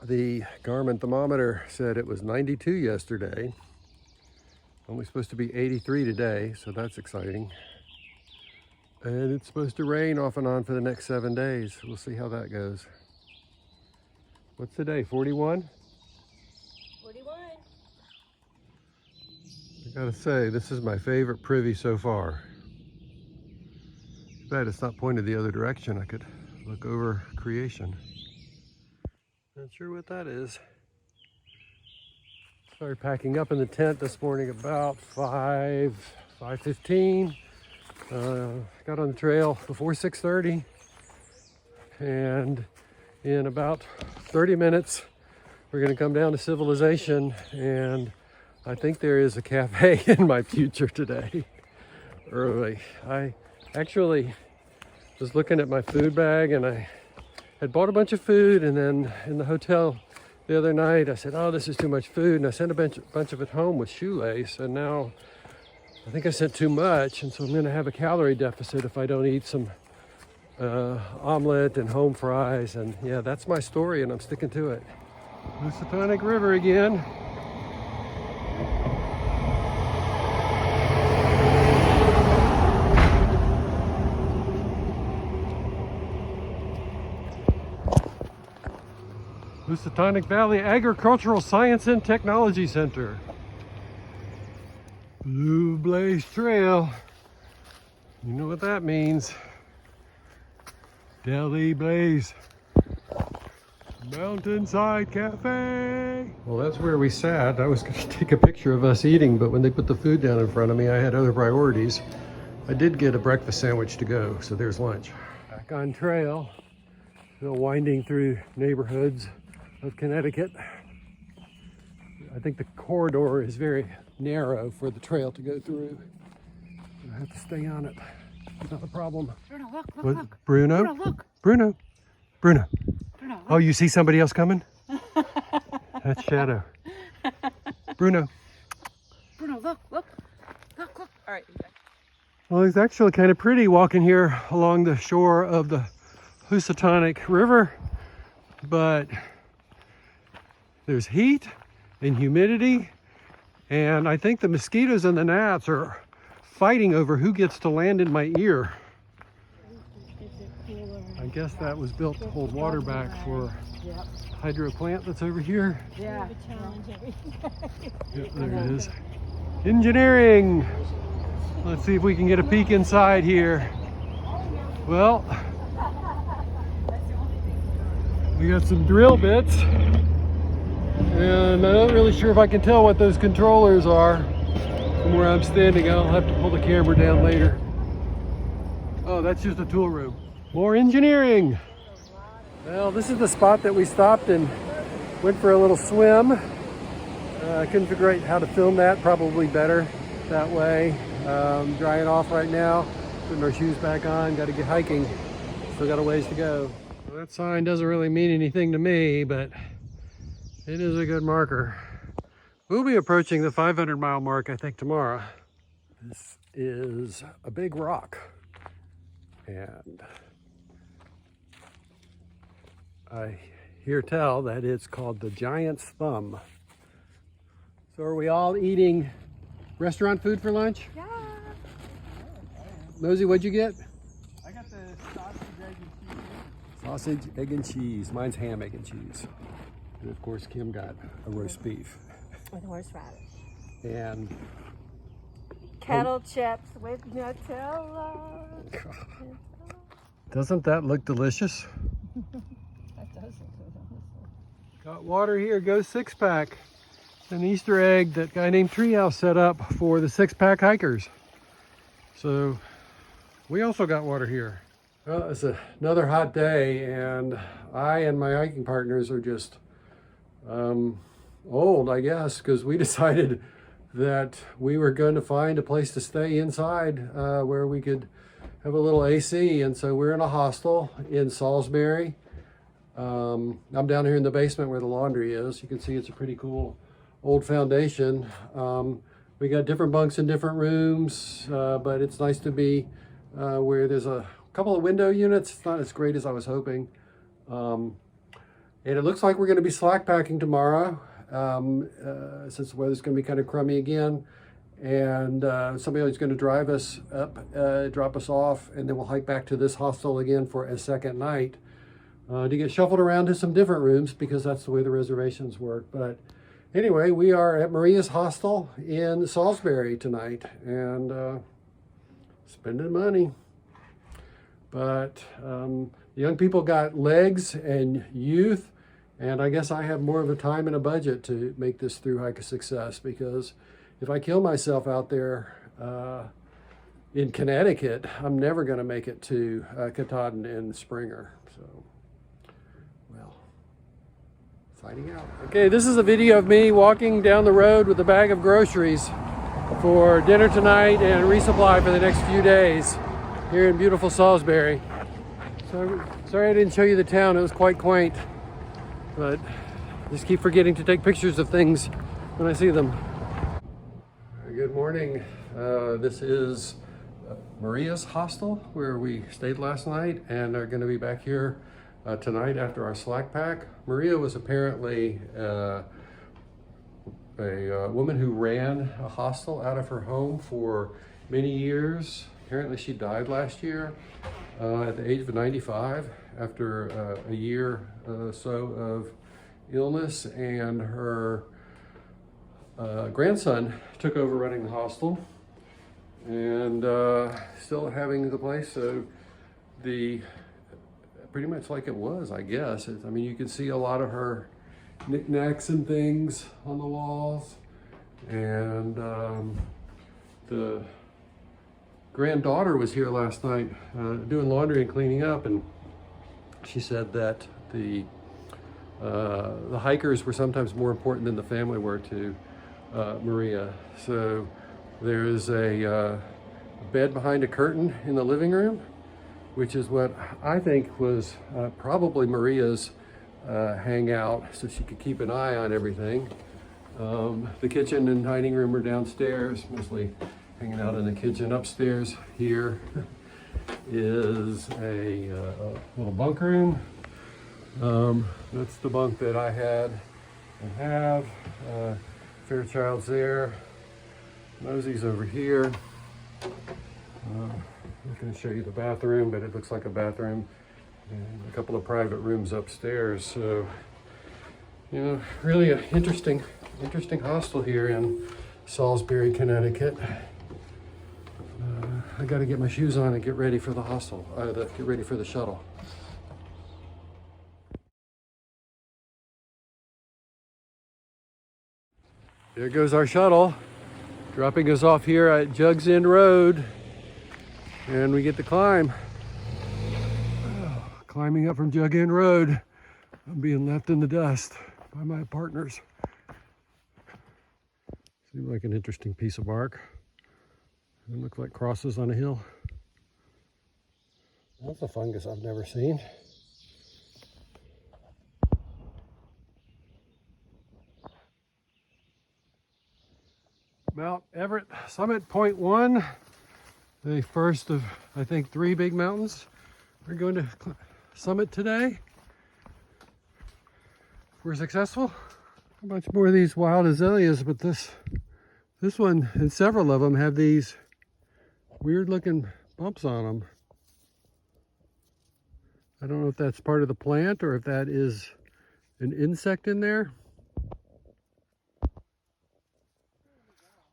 The Garmin thermometer said it was 92 yesterday. Only supposed to be 83 today, so that's exciting. And it's supposed to rain off and on for the next 7 days. We'll see how that goes. What's today, 41? 41. I gotta say, this is my favorite privy so far. Too bad it's not pointed the other direction. I could look over creation. Not sure what that is. Started packing up in the tent this morning about 5:15. Got on the trail before 6:30, and in about 30 minutes we're going to come down to civilization, and I think there is a cafe in my future today. Early. I actually was looking at my food bag, and I had bought a bunch of food, and then in the hotel the other night I said, oh, this is too much food, and I sent a bunch of it home with shoelace, and now I think I sent too much, and so I'm going to have a calorie deficit if I don't eat some omelet and home fries. And yeah, that's my story, and I'm sticking to it. Housatonic River again. Housatonic Valley Agricultural Science and Technology Center. Blue Blaze Trail. You know what that means. Deli Blaze. Mountainside Cafe. Well, that's where we sat. I was going to take a picture of us eating, but when they put the food down in front of me, I had other priorities. I did get a breakfast sandwich to go, so there's lunch. Back on trail. Still winding through neighborhoods of Connecticut. I think the corridor is very narrow for the trail to go through. I have to stay on it. Not a problem. Bruno, look, look, What? look. Bruno? Bruno, look. Bruno? Bruno? Bruno, Oh, you see somebody else coming? That's Shadow. Bruno. Bruno, look, look. Look, look. All right. Well, it's actually kind of pretty walking here along the shore of the Housatonic River, but there's heat and humidity, and I think the mosquitoes and the gnats are fighting over who gets to land in my ear. I guess that was built to hold water back for a hydro plant that's over here. Yeah. Yep, there it is. Engineering. Let's see if we can get a peek inside here. Well, we got some drill bits, and I'm not really sure if I can tell what those controllers are from where I'm standing. I'll have to pull the camera down later. Oh, that's just a tool room. More engineering. Well, this is the spot that we stopped and went for a little swim. I couldn't figure out how to film that. Probably better that way. Drying off right now, putting our shoes back on. Got to get hiking. Still got a ways to go. Well, that sign doesn't really mean anything to me, but it is a good marker. We'll be approaching the 500-mile mark, I think, tomorrow. This is a big rock, and I hear tell that it's called the Giant's Thumb. So are we all eating restaurant food for lunch? Yeah. Mosey, what'd you get? I got the sausage, egg, and cheese. Sausage, egg, and cheese. Mine's ham, egg, and cheese. And of course, Kim got a roast beef. With horseradish. And Kettle chips with Nutella. doesn't that look delicious? That does look good. Got water here, go 6-pack. An Easter egg that guy named Treehouse set up for the 6-pack hikers. So we also got water here. Well, it's another hot day, and I and my hiking partners are just old, I guess, because we decided that we were going to find a place to stay inside where we could have a little AC, and so we're in a hostel in Salisbury. I'm down here in the basement where the laundry is. You can see it's a pretty cool old foundation. We got different bunks in different rooms, but it's nice to be where there's a couple of window units. It's not as great as I was hoping. And it looks like we're going to be slack packing tomorrow, since the weather's going to be kind of crummy again. And somebody's going to drive us up, drop us off, and then we'll hike back to this hostel again for a second night to get shuffled around to some different rooms, because that's the way the reservations work. But anyway, we are at Maria's Hostel in Salisbury tonight, and spending money. But young people got legs and youth, and I guess I have more of a time and a budget to make this through hike a success, because if I kill myself out there in Connecticut, I'm never going to make it to Katahdin and Springer. So, well, fighting out. Okay, this is a video of me walking down the road with a bag of groceries for dinner tonight and resupply for the next few days here in beautiful Salisbury. So, sorry I didn't show you the town. It was quite quaint, but I just keep forgetting to take pictures of things when I see them. Good morning. This is Maria's Hostel, where we stayed last night, and are going to be back here tonight after our slack pack. Maria was apparently a woman who ran a hostel out of her home for many years. Apparently she died last year at the age of 95 after a year or so of illness, and her grandson took over running the hostel and still having the place. So pretty much like it was, I guess. I mean, you can see a lot of her knickknacks and things on the walls, and the granddaughter was here last night doing laundry and cleaning up, and she said that the hikers were sometimes more important than the family were to Maria. So there is a bed behind a curtain in the living room, which is what I think was probably Maria's hangout, so she could keep an eye on everything. The kitchen and dining room are downstairs, mostly hanging out in the kitchen. Upstairs here is a little bunk room. That's the bunk that I had and have. Fairchild's there. Mosey's over here. I'm not going to show you the bathroom, but it looks like a bathroom, and a couple of private rooms upstairs. So, you know, really an interesting hostel here in Salisbury, Connecticut. I got to get my shoes on and get ready for the hostel. Get ready for the shuttle. There goes our shuttle, dropping us off here at Jugs End Road, and we get to climb. Climbing up from Jug End Road, I'm being left in the dust by my partners. Seems like an interesting piece of bark. It looks like crosses on a hill. That's a fungus I've never seen. Mount Everett Summit Point 1, the first of, I think, 3 big mountains we're going to summit today. If we're successful. A bunch more of these wild azaleas, but this one and several of them have these weird looking bumps on them. I don't know if that's part of the plant or if that is an insect in there.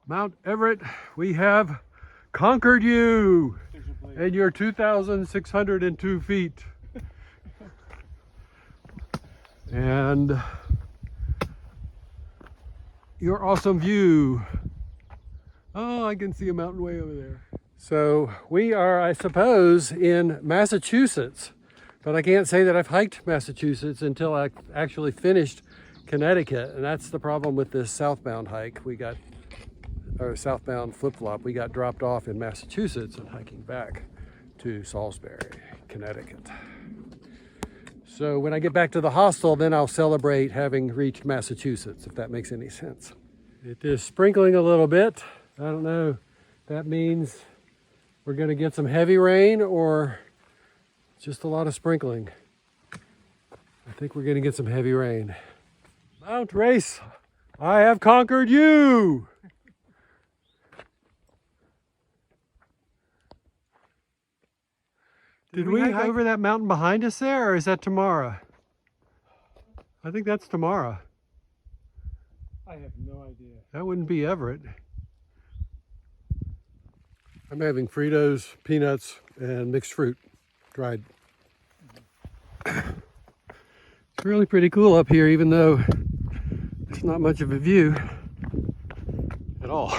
Mount Everett, we have conquered you and your 2,602 feet. And your awesome view. Oh, I can see a mountain way over there. So we are, I suppose, in Massachusetts, but I can't say that I've hiked Massachusetts until I actually finished Connecticut. And that's the problem with this southbound hike. Or southbound flip-flop, we got dropped off in Massachusetts and hiking back to Salisbury, Connecticut. So when I get back to the hostel, then I'll celebrate having reached Massachusetts, if that makes any sense. It is sprinkling a little bit. I don't know if that means we're going to get some heavy rain or just a lot of sprinkling. I think we're gonna get some heavy rain. Mount Race, I have conquered you! Did we hike over that mountain behind us there, or is that Tamara? I think that's Tamara. I have no idea. That wouldn't be Everett. I'm having Fritos, peanuts, and mixed fruit, dried. It's really pretty cool up here, even though it's not much of a view at all.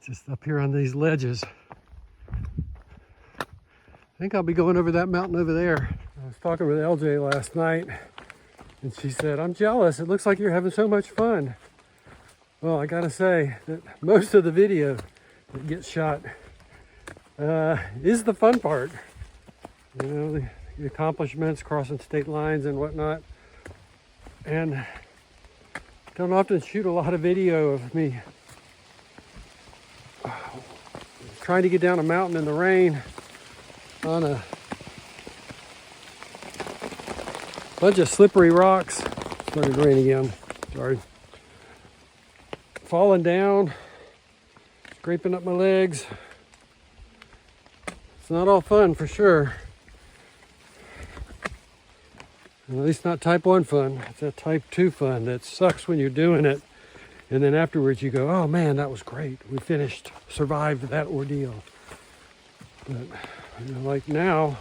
Just up here on these ledges. I think I'll be going over that mountain over there. I was talking with LJ last night, and she said, I'm jealous. It looks like you're having so much fun. Well, I gotta say that most of the video that gets shot is the fun part. You know, the accomplishments, crossing state lines and whatnot. And don't often shoot a lot of video of me trying to get down a mountain in the rain on a bunch of slippery rocks. Started to rain again, sorry. Falling down, scraping up my legs. It's not all fun for sure. At least not type 1 fun. It's that type 2 fun that sucks when you're doing it. And then afterwards you go, oh man, that was great. We finished, survived that ordeal. But you know, like now,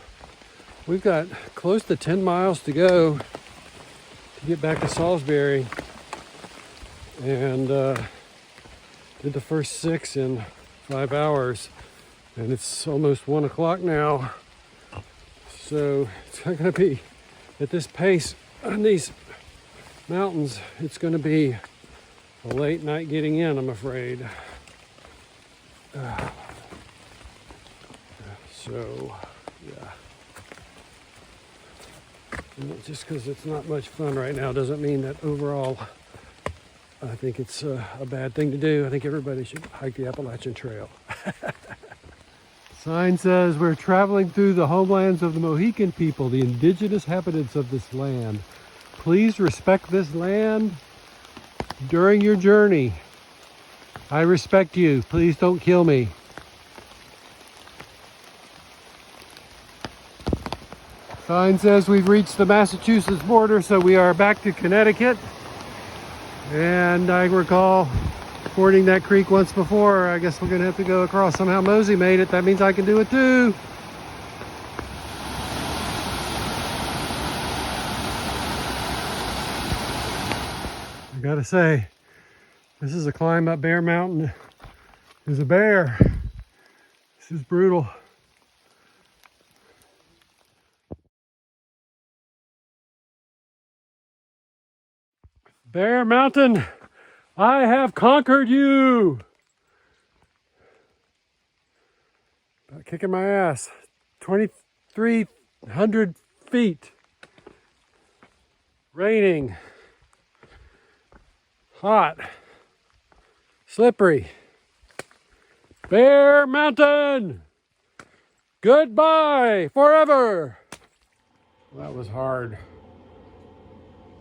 we've got close to 10 miles to go to get back to Salisbury. And did the first 6 in 5 hours. And it's almost 1 o'clock now. So it's not gonna be, at this pace on these mountains, it's gonna be a late night getting in, I'm afraid. So, yeah. And just because it's not much fun right now doesn't mean that overall I think it's a bad thing to do. I think everybody should hike the Appalachian Trail. Sign says we're traveling through the homelands of the Mohican people, the indigenous inhabitants of this land. Please respect this land during your journey. I respect you. Please don't kill me. Sign says we've reached the Massachusetts border, so we are back to Connecticut. And I recall fording that creek once before. I guess we're gonna have to go across. Somehow Mosey made it. That means I can do it too. I gotta say, this is a climb up Bear Mountain. There's a bear. This is brutal. Bear Mountain, I have conquered you. About kicking my ass. 2,300 feet. Raining. Hot. Slippery. Bear Mountain. Goodbye forever. That was hard.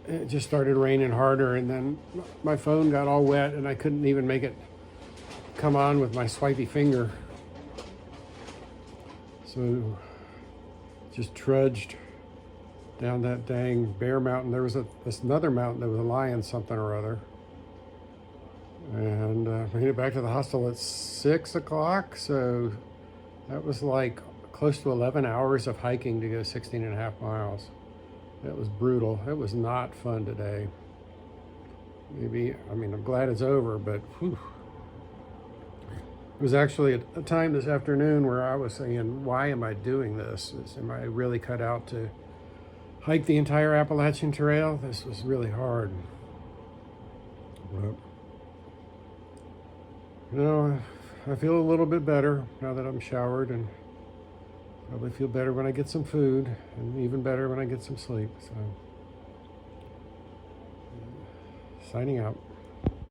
It just started raining harder, and then my phone got all wet and I couldn't even make it come on with my swipey finger. So just trudged down that dang Bear Mountain. There was another mountain that was a lion something or other. And made it back to the hostel at 6 o'clock. So that was like close to 11 hours of hiking to go 16 and a half miles. It was brutal. It was not fun today. Maybe, I mean, I'm glad it's over, but whew. It was actually a time this afternoon where I was saying, why am I doing this? Am I really cut out to hike the entire Appalachian Trail? This was really hard. But, you know, I feel a little bit better now that I'm showered, and probably feel better when I get some food, and even better when I get some sleep. So, signing out.